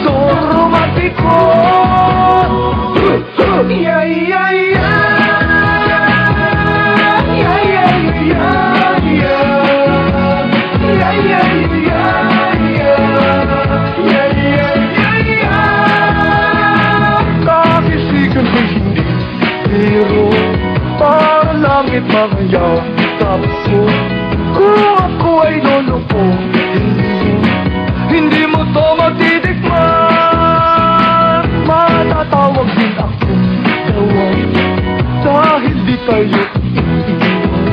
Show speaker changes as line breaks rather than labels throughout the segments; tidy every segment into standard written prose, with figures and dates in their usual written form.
So romantiko. Yeah, yeah, yeah. Yeah, yeah, yeah, yeah. Yeah, yeah, yeah, yeah. Yeah, yeah, yeah. Kakisigan ko'y hindi biro, para langit makayaw tapo. Kung ako ay lulupo, hindi mo to matitikman. Matatawag din ako dawag, dahil di tayo iiwan.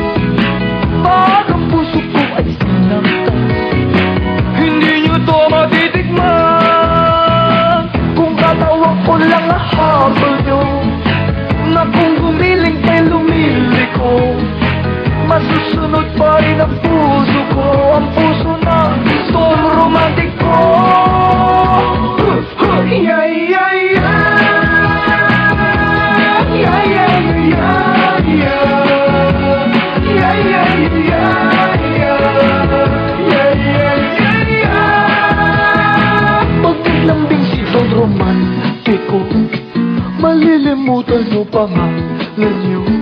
Pag ang puso ko ay sinaktan, hindi nyo to matitikman. Kung tatawag ko lang ang habol nyo, na kung gumiling kay lumiliko, masusunod pa rin ang puso ko, ang puso na so romantiko. Yeah, yeah, yeah. Yeah, yeah, yeah, yeah. Yeah, yeah, yeah, yeah. Yeah, yeah, yeah. Pag naglambing si Don Romantiko, malilimutan nyo pangalan nyo.